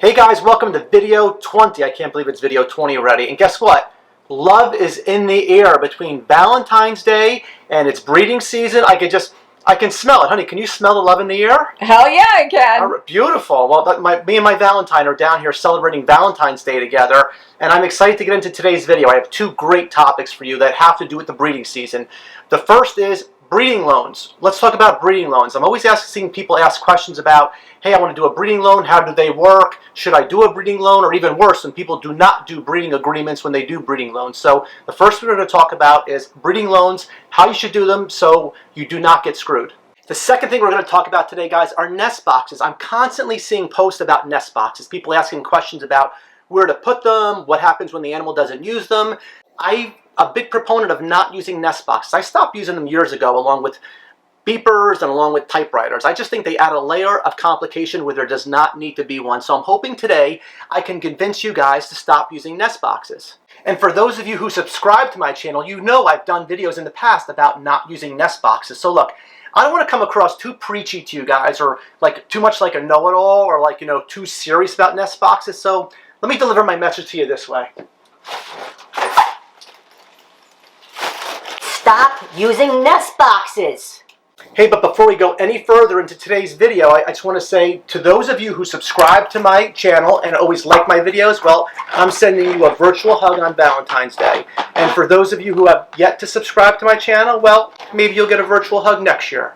Hey guys, welcome to video 20. I can't believe it's video 20 already. And guess what? Love is in the air between Valentine's Day and it's breeding season. I can smell it. Honey, can you smell the love in the air? Hell yeah, I can. Beautiful. Well, me and my Valentine are down here celebrating Valentine's Day together, and I'm excited to get into today's video. I have two great topics for you that have to do with the breeding season. The first is breeding loans. Let's talk about breeding loans. I'm always seeing people ask questions about, hey, I want to do a breeding loan. How do they work? Should I do a breeding loan? Or even worse, when people do not do breeding agreements when they do breeding loans. So the first we're going to talk about is breeding loans, how you should do them so you do not get screwed. The second thing we're going to talk about today, guys, are nest boxes. I'm constantly seeing posts about nest boxes. People asking questions about where to put them, what happens when the animal doesn't use them. I'm a big proponent of not using nest boxes. I stopped using them years ago along with beepers and along with typewriters. I just think they add a layer of complication where there does not need to be one. So I'm hoping today I can convince you guys to stop using nest boxes. And for those of you who subscribe to my channel, you know I've done videos in the past about not using nest boxes. So look, I don't want to come across too preachy to you guys or like too much like a know-it-all or like, too serious about nest boxes. So let me deliver my message to you this way. Stop using nest boxes. Hey, but before we go any further into today's video, I just want to say to those of you who subscribe to my channel and always like my videos, well, I'm sending you a virtual hug on Valentine's Day. And for those of you who have yet to subscribe to my channel, well, maybe you'll get a virtual hug next year.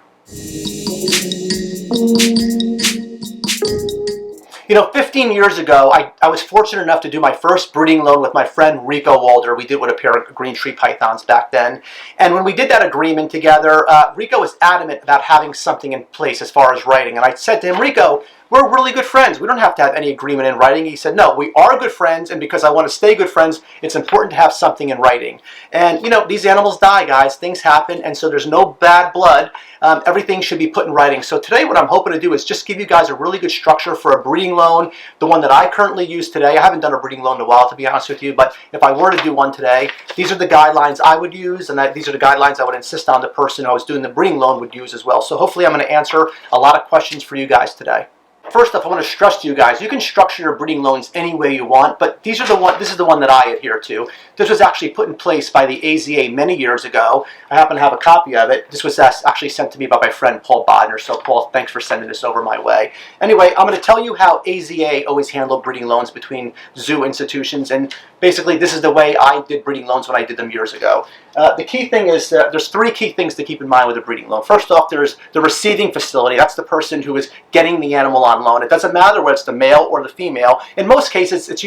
15 years ago, I was fortunate enough to do my first breeding loan with my friend Rico Walder. We did with a pair of green tree pythons back then. And when we did that agreement together, Rico was adamant about having something in place as far as writing. And I said to him, Rico, we're really good friends. We don't have to have any agreement in writing. He said, no, we are good friends, and because I want to stay good friends, it's important to have something in writing. And, these animals die, guys. Things happen, and so there's no bad blood. Everything should be put in writing. So today what I'm hoping to do is just give you guys a really good structure for a breeding loan, the one that I currently use today. I haven't done a breeding loan in a while, to be honest with you, but if I were to do one today, these are the guidelines I would use, and these are the guidelines I would insist on the person who I was doing the breeding loan would use as well. So hopefully I'm going to answer a lot of questions for you guys today. First off, I want to stress to you guys, you can structure your breeding loans any way you want, but this is the one that I adhere to. This was actually put in place by the AZA many years ago. I happen to have a copy of it. This was actually sent to me by my friend Paul Bodner, so Paul, thanks for sending this over my way. Anyway, I'm going to tell you how AZA always handled breeding loans between zoo institutions, and basically this is the way I did breeding loans when I did them years ago. The key thing is there's three key things to keep in mind with a breeding loan. First off, there's the receiving facility. That's the person who is getting the animal on loan. It doesn't matter whether it's the male or the female. In most cases, it's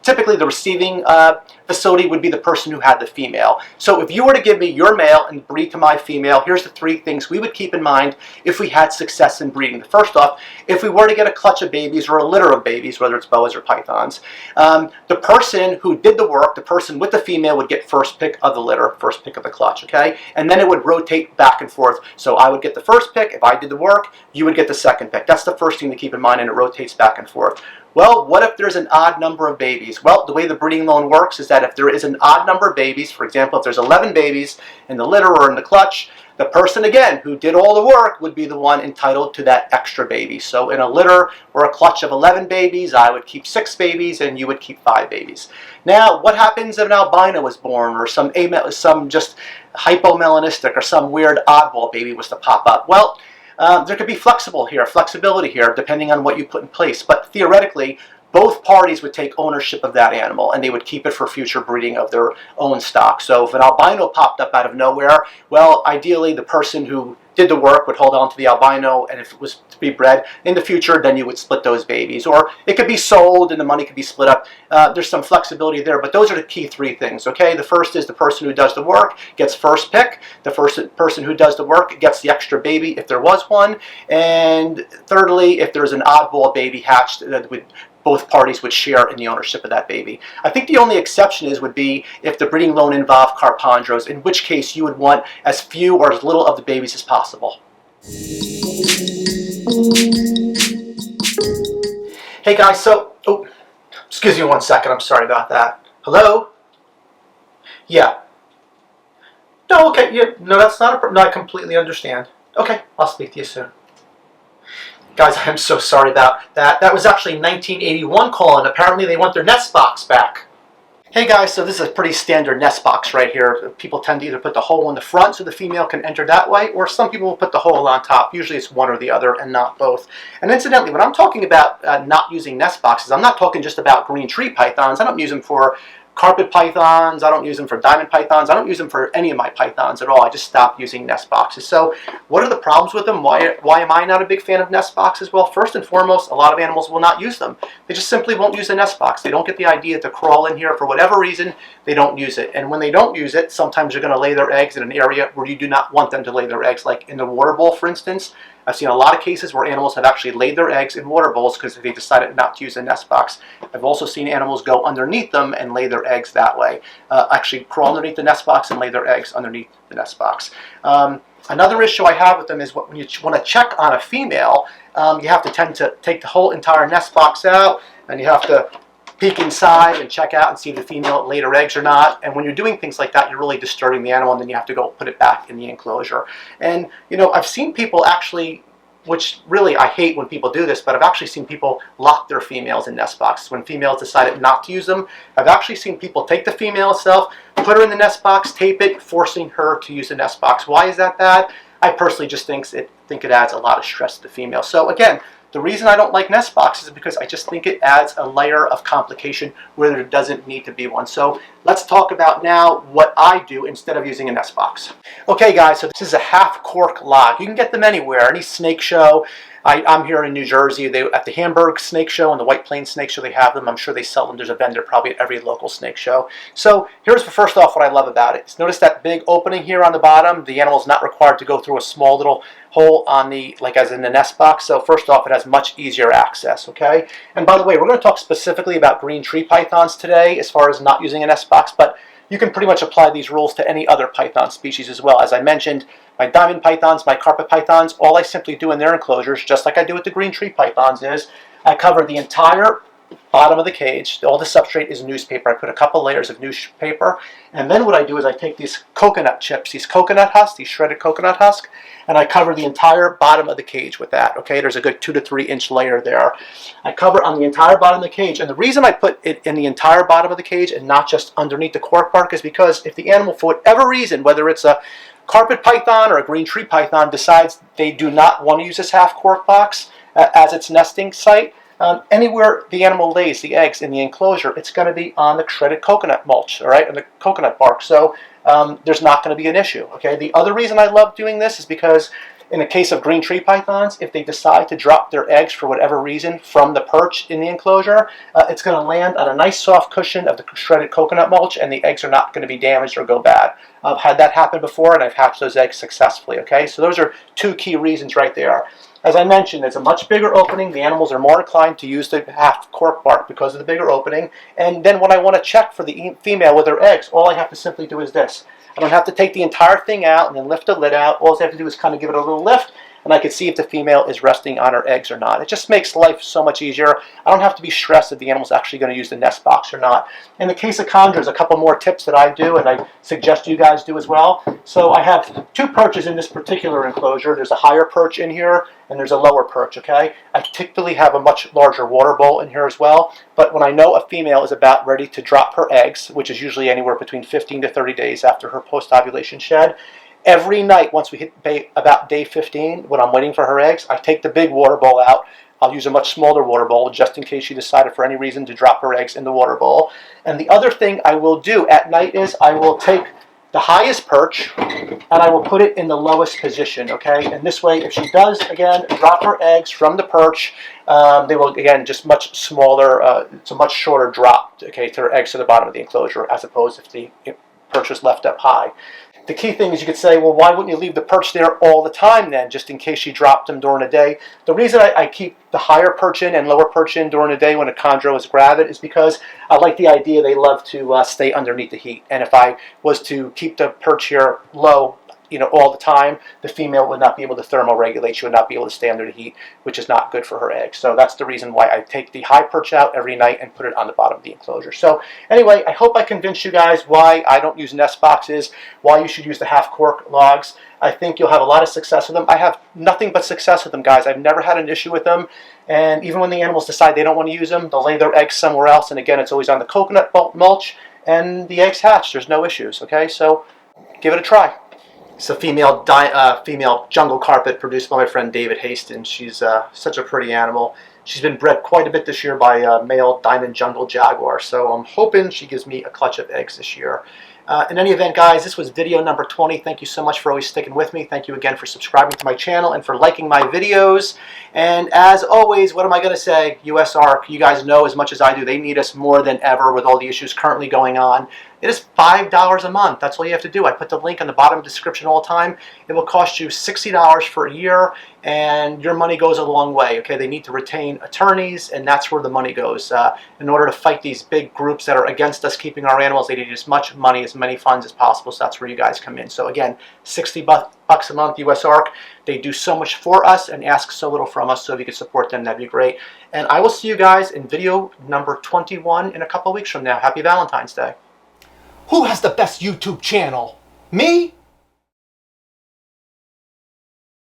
typically the receiving facility would be the person who had the female. So if you were to give me your male and breed to my female, here's the three things we would keep in mind if we had success in breeding. First off, if we were to get a clutch of babies or a litter of babies, whether it's boas or pythons, the person who did the work, the person with the female, would get first pick of the litter, first pick of the clutch, okay? And then it would rotate back and forth. So I would get the first pick. If I did the work, you would get the second pick. That's the first thing to keep in mind, and it rotates back and forth. Well, what if there's an odd number of babies? Well, the way the breeding loan works is that if there is an odd number of babies, for example, if there's 11 babies in the litter or in the clutch, the person, again, who did all the work would be the one entitled to that extra baby. So in a litter or a clutch of 11 babies, I would keep 6 babies and you would keep 5 babies. Now, what happens if an albino was born or some just hypomelanistic or some weird oddball baby was to pop up? Well, there could be flexibility here, depending on what you put in place. But theoretically, both parties would take ownership of that animal and they would keep it for future breeding of their own stock. So if an albino popped up out of nowhere, well, ideally the person who did the work would hold on to the albino, and if it was to be bred in the future, then you would split those babies. Or it could be sold and the money could be split up. There's some flexibility there, but those are the key three things, okay? The first is the person who does the work gets first pick. The first person who does the work gets the extra baby if there was one. And thirdly, if there's an oddball baby hatched, both parties would share in the ownership of that baby. I think the only exception would be if the breeding loan involved carpandros, in which case you would want as few or as little of the babies as possible. Hey guys, excuse me one second, I'm sorry about that. Hello? Yeah. No, okay, yeah, no, that's not a problem. No, I completely understand. Okay, I'll speak to you soon. Guys, I'm so sorry about that. That was actually 1981 call, and apparently they want their nest box back. Hey guys, so this is a pretty standard nest box right here. People tend to either put the hole in the front so the female can enter that way, or some people will put the hole on top. Usually it's one or the other and not both. And incidentally, when I'm talking about not using nest boxes, I'm not talking just about green tree pythons. I don't use them for carpet pythons, I don't use them for diamond pythons, I don't use them for any of my pythons at all. I just stopped using nest boxes. So what are the problems with them? Why am I not a big fan of nest boxes? Well, first and foremost, a lot of animals will not use them. They just simply won't use a nest box. They don't get the idea to crawl in here for whatever reason. They don't use it. And when they don't use it, sometimes they're going to lay their eggs in an area where you do not want them to lay their eggs, like in the water bowl, for instance. I've seen a lot of cases where animals have actually laid their eggs in water bowls because they decided not to use a nest box. I've also seen animals go underneath them and lay their eggs that way. Actually crawl underneath the nest box and lay their eggs underneath the nest box. Another issue I have with them is when you want to check on a female, you have to tend to take the whole entire nest box out, and you have to peek inside and check out and see if the female laid her eggs or not. And when you're doing things like that, you're really disturbing the animal, and then you have to go put it back in the enclosure. And you know, I've seen people actually, which really I hate when people do this, but I've actually seen people lock their females in nest boxes. When females decided not to use them, I've actually seen people take the female itself, put her in the nest box, tape it, forcing her to use the nest box. Why is that bad? I personally just think it adds a lot of stress to the female. So again, the reason I don't like nest boxes is because I just think it adds a layer of complication where there doesn't need to be one. So let's talk about now what I do instead of using a nest box. Okay guys, so this is a half cork log. You can get them anywhere, any snake show. I'm here in New Jersey. At the Hamburg Snake Show and the White Plains Snake Show, they have them. I'm sure they sell them. There's a vendor probably at every local snake show. So here's first off what I love about it. Notice that big opening here on the bottom. The animal's not required to go through a small little hole on the, like as in the nest box. So first off, it has much easier access, okay? And by the way, we're going to talk specifically about green tree pythons today as far as not using a nest box, but you can pretty much apply these rules to any other python species as well. As I mentioned, my diamond pythons, my carpet pythons, all I simply do in their enclosures, just like I do with the green tree pythons, is I cover the entire bottom of the cage. All the substrate is newspaper. I put a couple layers of newspaper, and then what I do is I take these coconut chips, these coconut husks, these shredded coconut husk, and I cover the entire bottom of the cage with that. Okay, there's a good 2 to 3 inch layer there. I cover on the entire bottom of the cage, and the reason I put it in the entire bottom of the cage and not just underneath the cork bark is because if the animal, for whatever reason, whether it's a carpet python or a green tree python, decides they do not want to use this half cork box as its nesting site, anywhere the animal lays the eggs in the enclosure, it's going to be on the shredded coconut mulch, all right, and the coconut bark. So there's not going to be an issue. Okay. The other reason I love doing this is because in the case of green tree pythons, if they decide to drop their eggs for whatever reason from the perch in the enclosure, it's going to land on a nice soft cushion of the shredded coconut mulch, and the eggs are not going to be damaged or go bad. I've had that happen before, and I've hatched those eggs successfully. Okay, so those are 2 key reasons right there. As I mentioned, it's a much bigger opening. The animals are more inclined to use the half cork bark because of the bigger opening. And then when I want to check for the female with her eggs, all I have to simply do is this. I don't have to take the entire thing out and then lift the lid out. All I have to do is kind of give it a little lift, and I can see if the female is resting on her eggs or not. It just makes life so much easier. I don't have to be stressed if the animal's actually going to use the nest box or not. In the case of chondros, a couple more tips that I do, and I suggest you guys do as well. So I have 2 perches in this particular enclosure. There's a higher perch in here, and there's a lower perch, okay? I typically have a much larger water bowl in here as well, but when I know a female is about ready to drop her eggs, which is usually anywhere between 15 to 30 days after her post-ovulation shed, every night once we hit about day 15, when I'm waiting for her eggs, I take the big water bowl out. I'll use a much smaller water bowl just in case she decided for any reason to drop her eggs in the water bowl. And the other thing I will do at night is I will take the highest perch and I will put it in the lowest position, okay? And this way, if she does, again, drop her eggs from the perch, they will, again, just much smaller, it's a much shorter drop, okay, to her eggs to the bottom of the enclosure, as opposed if the perch was left up high. The key thing is you could say, well, why wouldn't you leave the perch there all the time then, just in case she dropped them during the day? The reason I keep the higher perch in and lower perch in during the day when a chondro is gravid is because I like the idea they love to stay underneath the heat. And if I was to keep the perch here low all the time, the female would not be able to thermoregulate. She would not be able to stay under the heat, which is not good for her eggs. So that's the reason why I take the high perch out every night and put it on the bottom of the enclosure. So anyway, I hope I convinced you guys why I don't use nest boxes, why you should use the half cork logs. I think you'll have a lot of success with them. I have nothing but success with them, guys. I've never had an issue with them. And even when the animals decide they don't want to use them, they'll lay their eggs somewhere else. And again, it's always on the coconut mulch, and the eggs hatch. There's no issues, okay? So give it a try. It's a female jungle carpet produced by my friend David Hastings. She's such a pretty animal. She's been bred quite a bit this year by a male diamond jungle jaguar. So I'm hoping she gives me a clutch of eggs this year. In any event, guys, this was video number 20. Thank you so much for always sticking with me. Thank you again for subscribing to my channel and for liking my videos. And as always, what am I going to say? USARK, you guys know as much as I do, they need us more than ever with all the issues currently going on. It is $5 a month. That's all you have to do. I put the link on the bottom of the description all the time. It will cost you $60 for a year, and your money goes a long way. Okay, they need to retain attorneys, and that's where the money goes. In order to fight these big groups that are against us keeping our animals, they need as much money, as many funds as possible. So that's where you guys come in. So again, $60 a month, USARK. They do so much for us and ask so little from us. So if you could support them, that'd be great. And I will see you guys in video number 21 in a couple of weeks from now. Happy Valentine's Day. Who has the best YouTube channel? Me